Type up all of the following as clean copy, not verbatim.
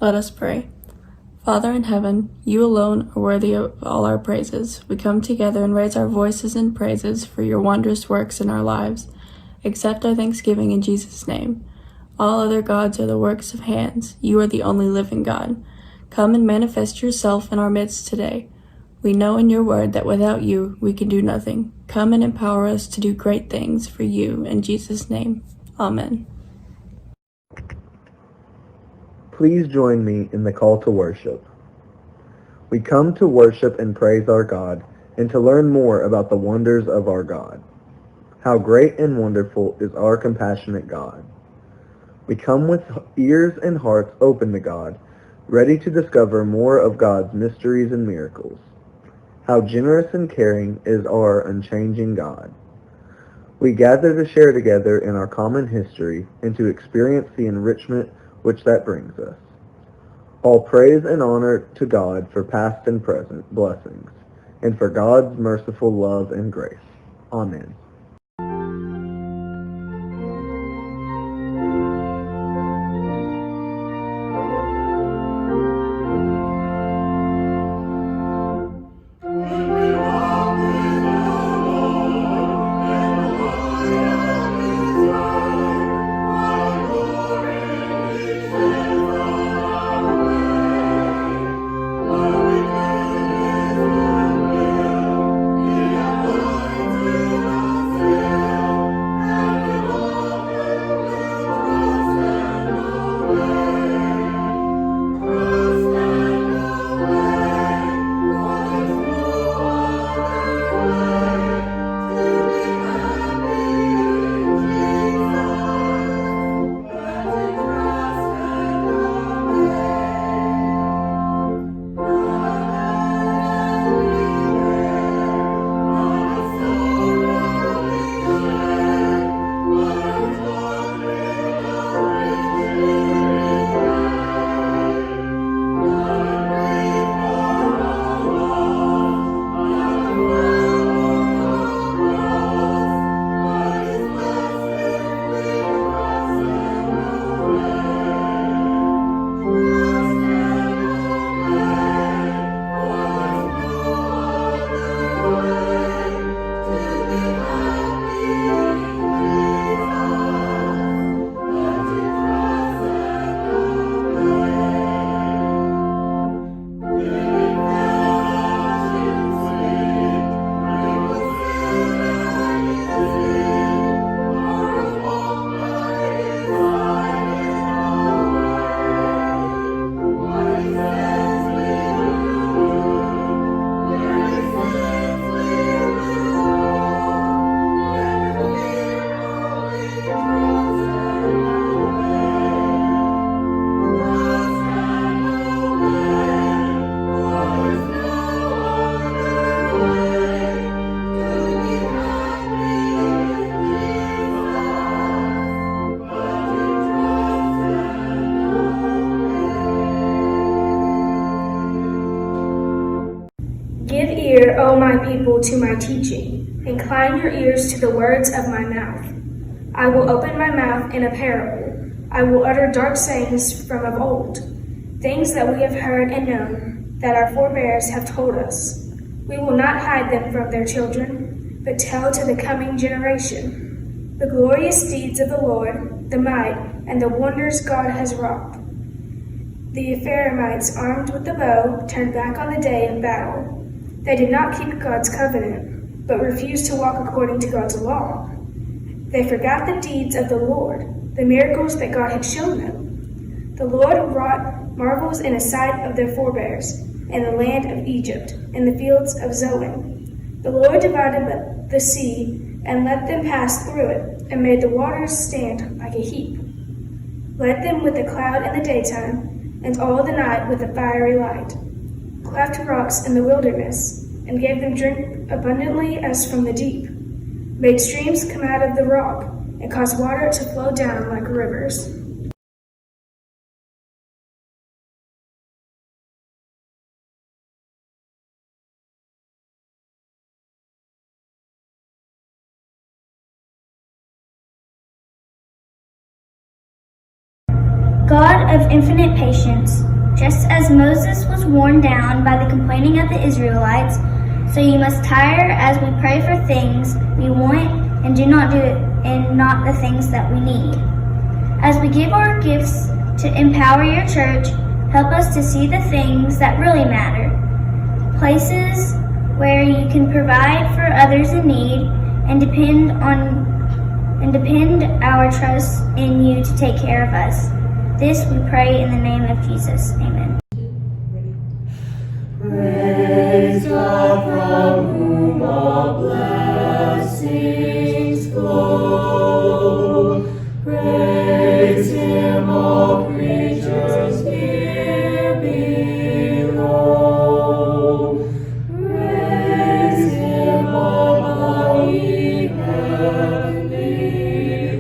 Let us pray. Father in heaven, you alone are worthy of all our praises. We come together and raise our voices in praises for your wondrous works in our lives. Accept our thanksgiving in Jesus' name. All other gods are the works of hands. You are the only living God. Come and manifest yourself in our midst today. We know in your word that without you, we can do nothing. Come and empower us to do great things for you in Jesus' name. Amen. Please join me in the call to worship. We come to worship and praise our God and to learn more about the wonders of our God. How great and wonderful is our compassionate God. We come with ears and hearts open to God, ready to discover more of God's mysteries and miracles. How generous and caring is our unchanging God. We gather to share together in our common history and to experience the enrichment which that brings us. All praise and honor to God for past and present blessings, and for God's merciful love and grace. Amen. Give ear, O my people, to my teaching. Incline your ears to the words of my mouth. I will open my mouth in a parable. I will utter dark sayings from of old, things that we have heard and known, that our forebears have told us. We will not hide them from their children, but tell to the coming generation the glorious deeds of the Lord, the might, and the wonders God has wrought. The Ephraimites, armed with the bow, turned back on the day of battle. They did not keep God's covenant, but refused to walk according to God's law. They forgot the deeds of the Lord, the miracles that God had shown them. The Lord wrought marvels in the sight of their forebears, in the land of Egypt, in the fields of Zoan. The Lord divided the sea and let them pass through it, and made the waters stand like a heap. Led them with a cloud in the daytime, and all the night with a fiery light. Cleft rocks in the wilderness, and gave them drink abundantly as from the deep. Made streams come out of the rock, and caused water to flow down like rivers. God of infinite patience, just as Moses was worn down by the complaining of the Israelites, so you must tire as we pray for things we want and do not do it, and not the things that we need. As we give our gifts to empower your church, help us to see the things that really matter, places where you can provide for others in need, and depend our trust in you to take care of us. This we pray in the name of Jesus. Amen. Praise God from whom all blessings flow. Praise Him, all creatures here below. Praise Him, all mighty heavenly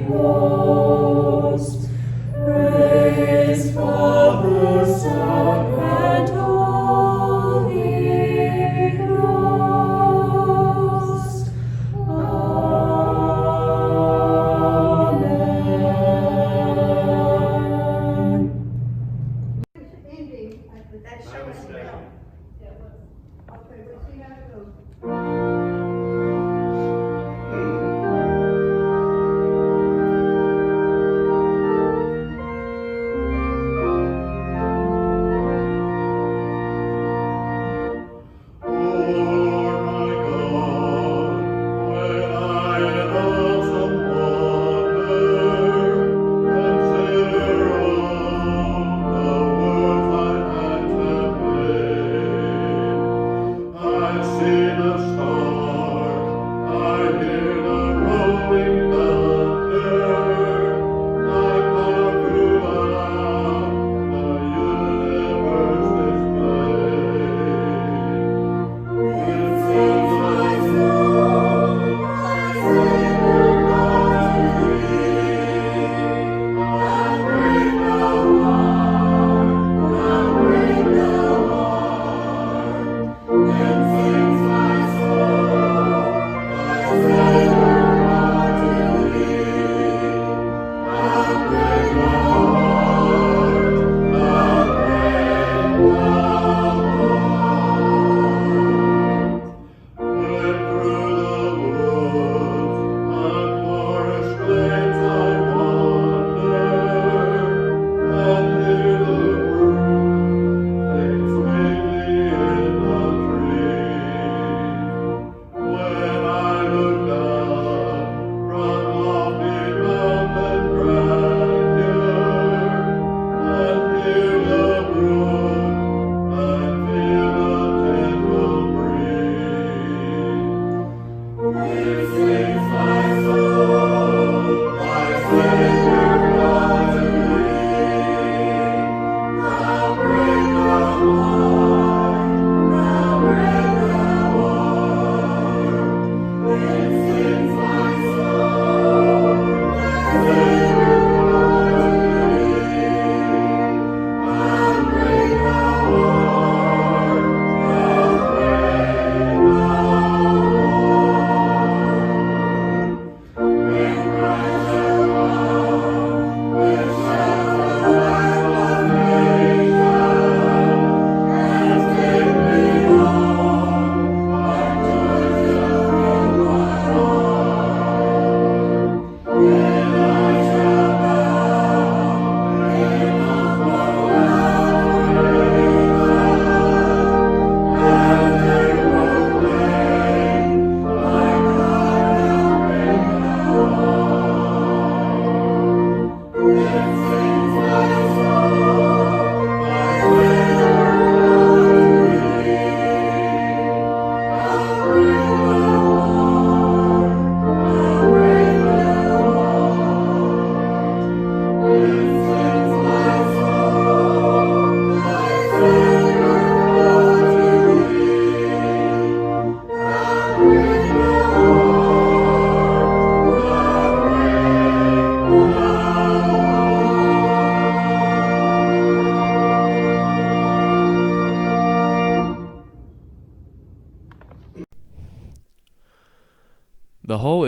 hosts. Praise Father, Son, and Holy Ghost. Amen.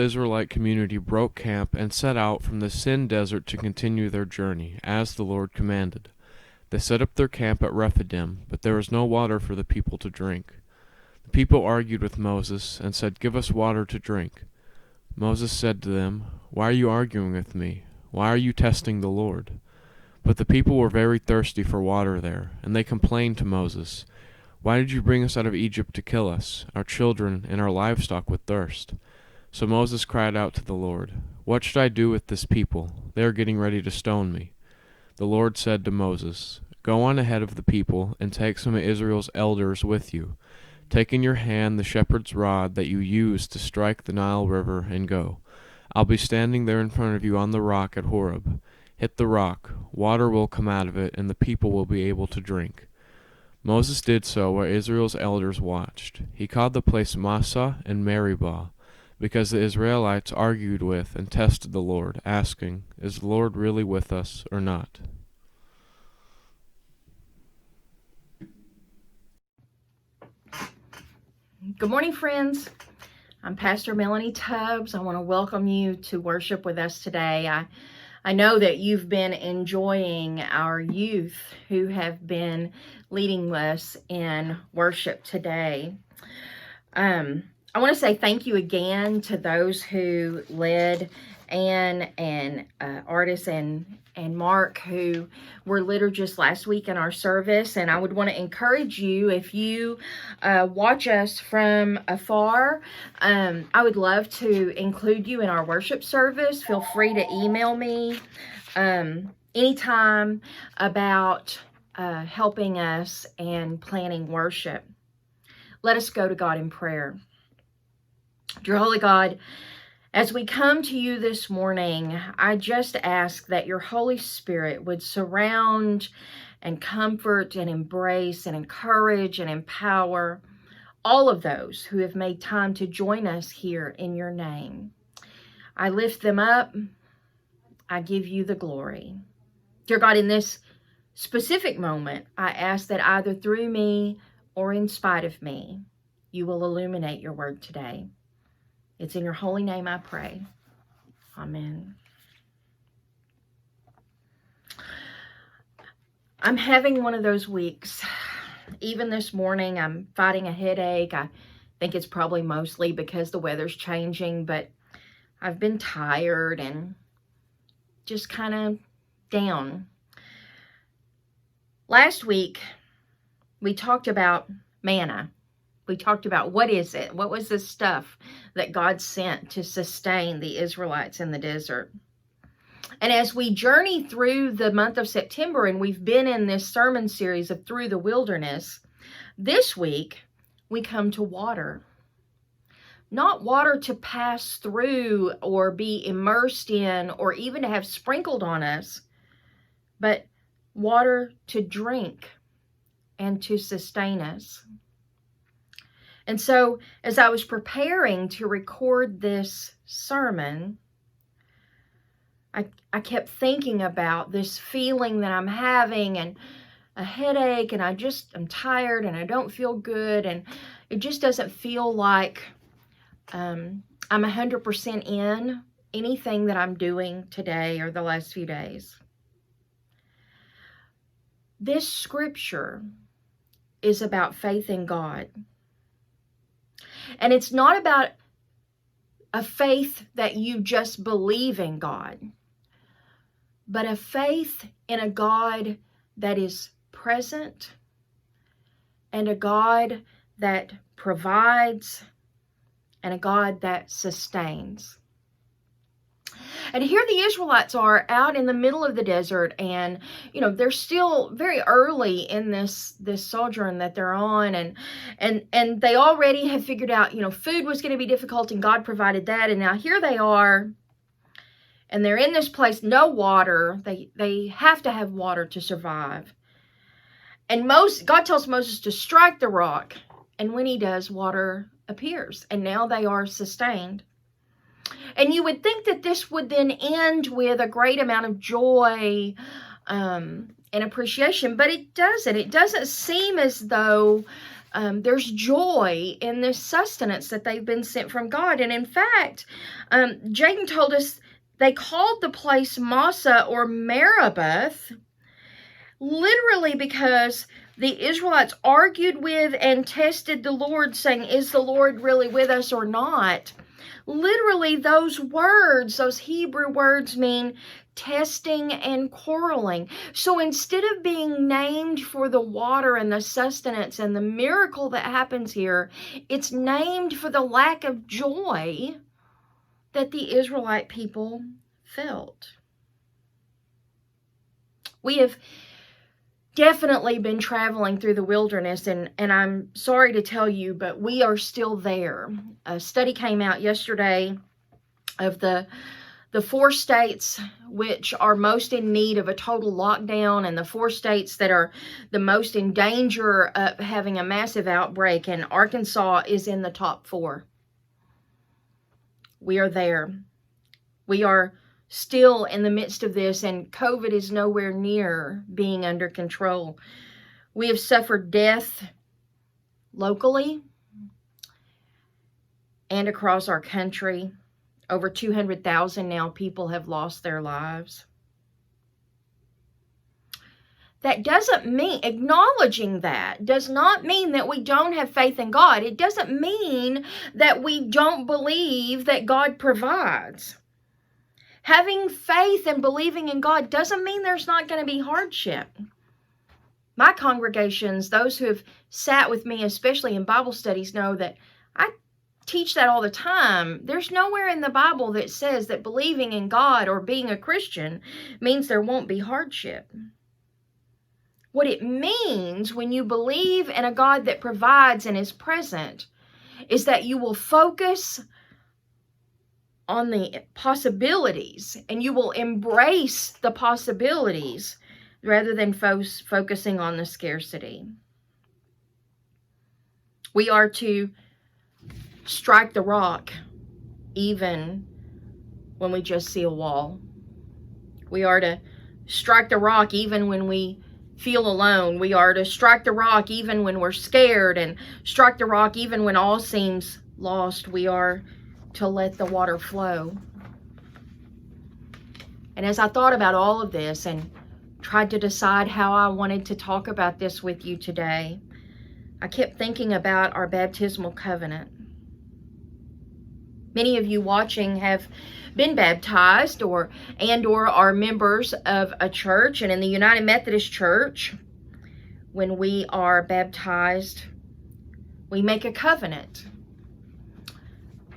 Israelite community broke camp and set out from the Sin desert to continue their journey, as the Lord commanded. They set up their camp at Rephidim, but there was no water for the people to drink. The people argued with Moses and said, "Give us water to drink." Moses said to them, "Why are you arguing with me? Why are you testing the Lord?" But the people were very thirsty for water there, and they complained to Moses, "Why did you bring us out of Egypt to kill us, our children and our livestock with thirst?" So Moses cried out to the Lord, "What should I do with this people? They are getting ready to stone me." The Lord said to Moses, "Go on ahead of the people and take some of Israel's elders with you. Take in your hand the shepherd's rod that you used to strike the Nile River and go. I'll be standing there in front of you on the rock at Horeb. Hit the rock, water will come out of it, and the people will be able to drink." Moses did so while Israel's elders watched. He called the place Massah and Meribah, because the Israelites argued with and tested the Lord, asking, "Is the Lord really with us or not?" Good morning, friends. I'm Pastor Melanie Tubbs. I want to welcome you to worship with us today. I know that you've been enjoying our youth who have been leading us in worship today. I want to say thank you again to those who led Anne and Artis and Mark, who were liturgists last week in our service. And I would want to encourage you, if you watch us from afar, I would love to include you in our worship service. Feel free to email me anytime about helping us and planning worship. Let us go to God in prayer. Dear Holy God, as we come to you this morning, I just ask that your Holy Spirit would surround and comfort and embrace and encourage and empower all of those who have made time to join us here in your name. I lift them up. I give you the glory. Dear God, in this specific moment, I ask that either through me or in spite of me, you will illuminate your word today. It's in your holy name I pray. Amen. I'm having one of those weeks. Even this morning, I'm fighting a headache. I think it's probably mostly because the weather's changing, but I've been tired and just kind of down. Last week, we talked about manna. We talked about what is it? What was the stuff that God sent to sustain the Israelites in the desert? And as we journey through the month of September, and we've been in this sermon series of Through the Wilderness, this week we come to water. Not water to pass through or be immersed in or even to have sprinkled on us, but water to drink and to sustain us. And so, as I was preparing to record this sermon, I kept thinking about this feeling that I'm having and a headache, and I'm tired and I don't feel good, and it just doesn't feel like I'm 100% in anything that I'm doing today or the last few days. This scripture is about faith in God. And it's not about a faith that you just believe in God, but a faith in a God that is present and a God that provides and a God that sustains. And here the Israelites are out in the middle of the desert, and they're still very early in this sojourn that they're on, and they already have figured out food was going to be difficult, and God provided that. And now here they are, and they're in this place, no water. They have to have water to survive. And God tells Moses to strike the rock, and when he does, water appears, and now they are sustained. And you would think that this would then end with a great amount of joy and appreciation, but it doesn't. It doesn't seem as though There's joy in this sustenance that they've been sent from God. And in fact, Jaden told us they called the place Massa or Meribeth, literally because the Israelites argued with and tested the Lord, saying, is the Lord really with us or not? Literally, those words, those Hebrew words, mean testing and quarreling. So instead of being named for the water and the sustenance and the miracle that happens here, it's named for the lack of joy that the Israelite people felt. We have definitely been traveling through the wilderness, and I'm sorry to tell you, but we are still there. A study came out yesterday of the 4 states which are most in need of a total lockdown, and the 4 states that are the most in danger of having a massive outbreak, and Arkansas is in the top 4. We are there. We are still in the midst of this, and COVID is nowhere near being under control. We have suffered death locally and across our country. Over 200,000 now people have lost their lives. That doesn't mean, acknowledging that does not mean that we don't have faith in God. It doesn't mean that we don't believe that God provides. Having faith and believing in God doesn't mean there's not going to be hardship. My congregations, those who have sat with me, especially in Bible studies, know that I teach that all the time. There's nowhere in the Bible that says that believing in God or being a Christian means there won't be hardship. What it means when you believe in a God that provides and is present is that you will focus on the possibilities, and you will embrace the possibilities rather than focusing on the scarcity. We are to strike the rock even when we just see a wall. We are to strike the rock even when we feel alone. We are to strike the rock even when we're scared, and strike the rock even when all seems lost. We are to let the water flow. And as I thought about all of this and tried to decide how I wanted to talk about this with you today, I kept thinking about our baptismal covenant. Many of you watching have been baptized or are members of a church. And in the United Methodist Church, when we are baptized, we make a covenant.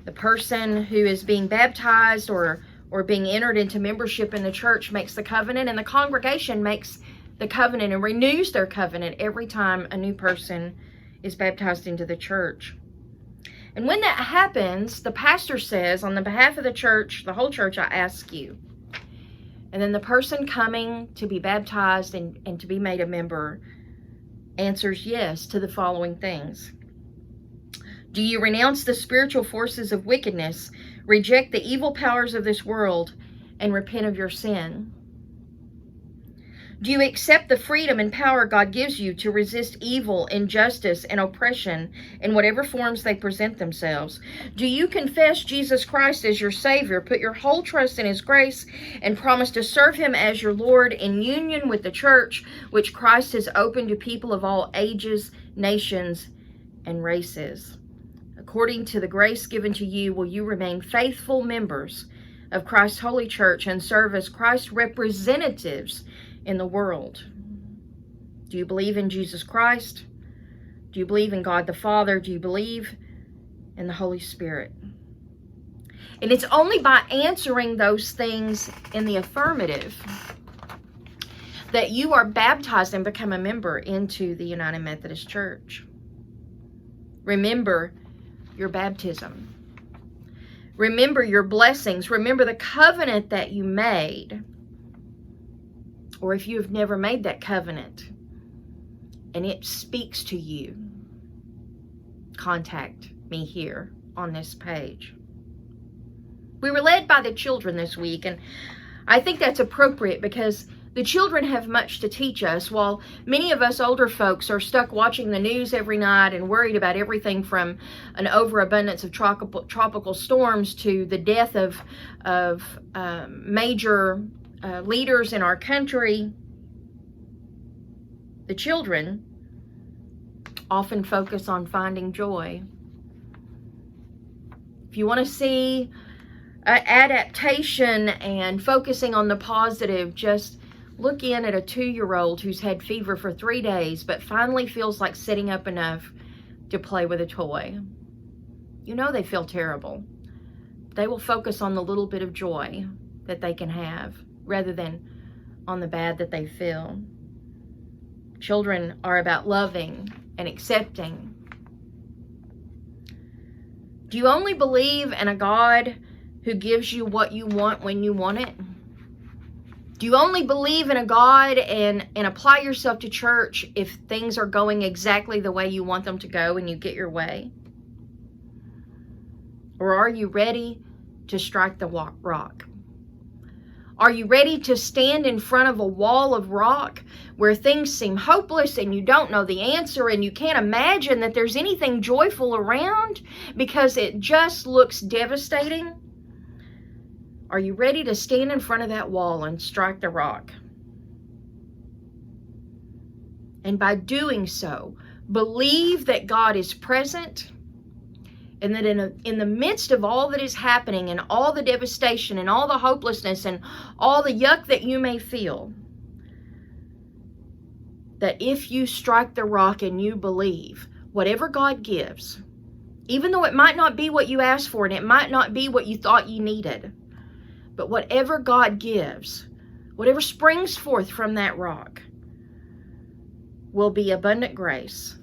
The person who is being baptized or being entered into membership in the church makes the covenant, and the congregation makes the covenant and renews their covenant every time a new person is baptized into the church. And when that happens, the pastor says, on the behalf of the church, the whole church, I ask you. And then the person coming to be baptized and to be made a member answers yes to the following things. Do you renounce the spiritual forces of wickedness, reject the evil powers of this world, and repent of your sin? Do you accept the freedom and power God gives you to resist evil, injustice, and oppression in whatever forms they present themselves? Do you confess Jesus Christ as your Savior, put your whole trust in His grace, and promise to serve Him as your Lord in union with the church, which Christ has opened to people of all ages, nations, and races? According to the grace given to you, will you remain faithful members of Christ's holy church and serve as Christ's representatives in the world? Do you believe in Jesus Christ? Do you believe in God the Father? Do you believe in the Holy Spirit? And it's only by answering those things in the affirmative that you are baptized and become a member into the United Methodist Church. Remember your baptism. Remember your blessings. Remember the covenant that you made. Or if you have never made that covenant and it speaks to you, contact me here on this page. We were led by the children this week, and I think that's appropriate because The children have much to teach us, while many of us older folks are stuck watching the news every night and worried about everything from an overabundance of tropical storms to the death of major leaders in our country. The children often focus on finding joy. If you want to see adaptation and focusing on the positive, just look in at a 2-year-old who's had fever for 3 days but finally feels like sitting up enough to play with a toy. You know they feel terrible. They will focus on the little bit of joy that they can have rather than on the bad that they feel. Children are about loving and accepting. Do you only believe in a God who gives you what you want when you want it? Do you only believe in a God and apply yourself to church if things are going exactly the way you want them to go and you get your way? Or are you ready to strike the rock? Are you ready to stand in front of a wall of rock where things seem hopeless and you don't know the answer and you can't imagine that there's anything joyful around because it just looks devastating? Are you ready to stand in front of that wall and strike the rock? And by doing so, believe that God is present and that in the midst of all that is happening and all the devastation and all the hopelessness and all the yuck that you may feel, that if you strike the rock and you believe, whatever God gives, even though it might not be what you asked for and it might not be what you thought you needed, but whatever God gives, whatever springs forth from that rock, will be abundant grace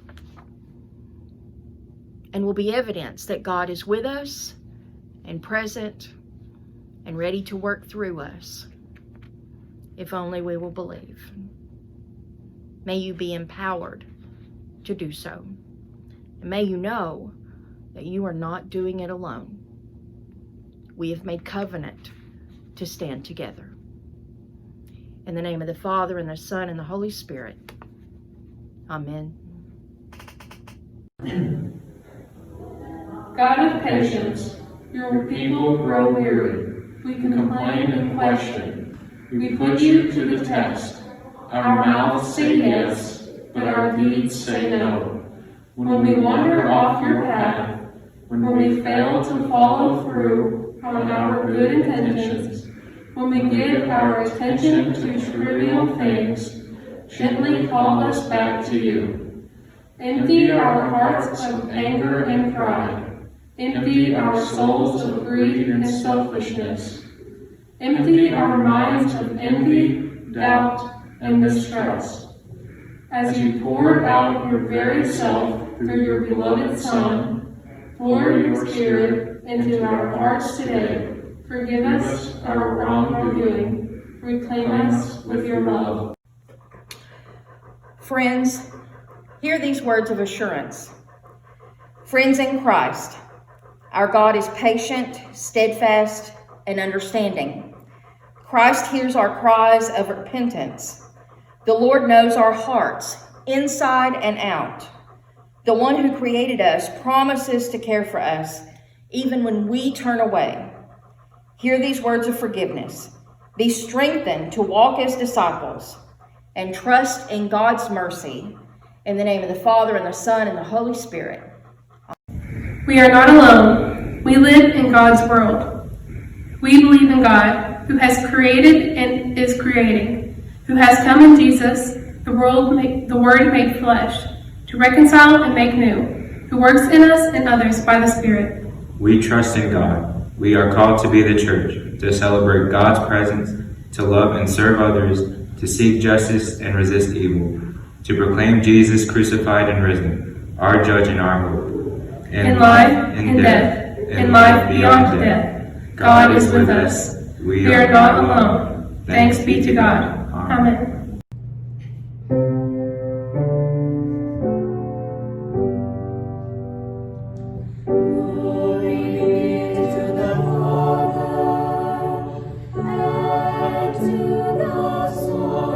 and will be evidence that God is with us and present and ready to work through us, if only we will believe. May you be empowered to do so. And may you know that you are not doing it alone. We have made covenant to stand together. In the name of the Father, and the Son, and the Holy Spirit. Amen. God of patience, your people grow weary. We complain and question. We put you to the test. Our mouths say yes, but our deeds say no. When we wander off your path, when we fail to follow through on our good intentions, when we give our attention to trivial things, gently call us back to you. Empty our hearts of anger and pride. Empty our souls of greed and selfishness. Empty our minds of envy, doubt, and mistrust. As you poured out your very self through your beloved Son, pour your Spirit into our hearts today. Forgive us our wrongdoing. Reclaim us with your love. Friends, hear these words of assurance. Friends in Christ, our God is patient, steadfast, and understanding. Christ hears our cries of repentance. The Lord knows our hearts, inside and out. The one who created us promises to care for us, even when we turn away. Hear these words of forgiveness. Be strengthened to walk as disciples and trust in God's mercy. In the name of the Father, and the Son, and the Holy Spirit. We are not alone. We live in God's world. We believe in God, who has created and is creating, who has come in Jesus, the Word made flesh, to reconcile and make new, who works in us and others by the Spirit. We trust in God. We are called to be the church, to celebrate God's presence, to love and serve others, to seek justice and resist evil, to proclaim Jesus crucified and risen, our judge and our hope. In life, in death, in life beyond death, God is with us. We are not alone. Thanks be to God. Amen. To the Son.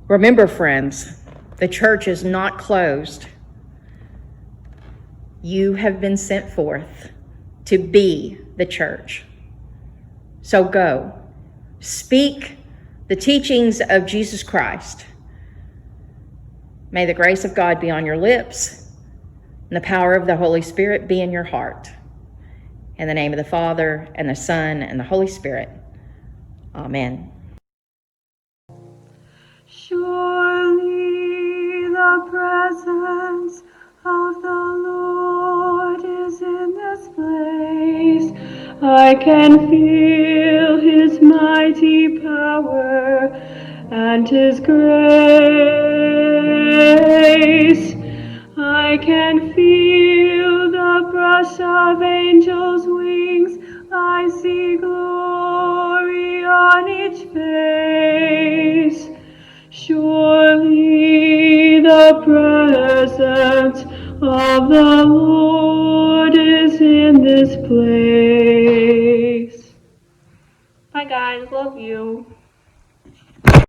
Remember, friends, the church is not closed. You have been sent forth to be the church. So go, speak the teachings of Jesus Christ. May the grace of God be on your lips and the power of the Holy Spirit be in your heart. In the name of the Father, and the Son, and the Holy Spirit. Amen. Surely the presence of the Lord is in this place. I can feel his mighty power and his grace. I can feel the brush of angels' wings. I see glory on each face. Surely the presence of the Lord is in this place. Bye guys, love you.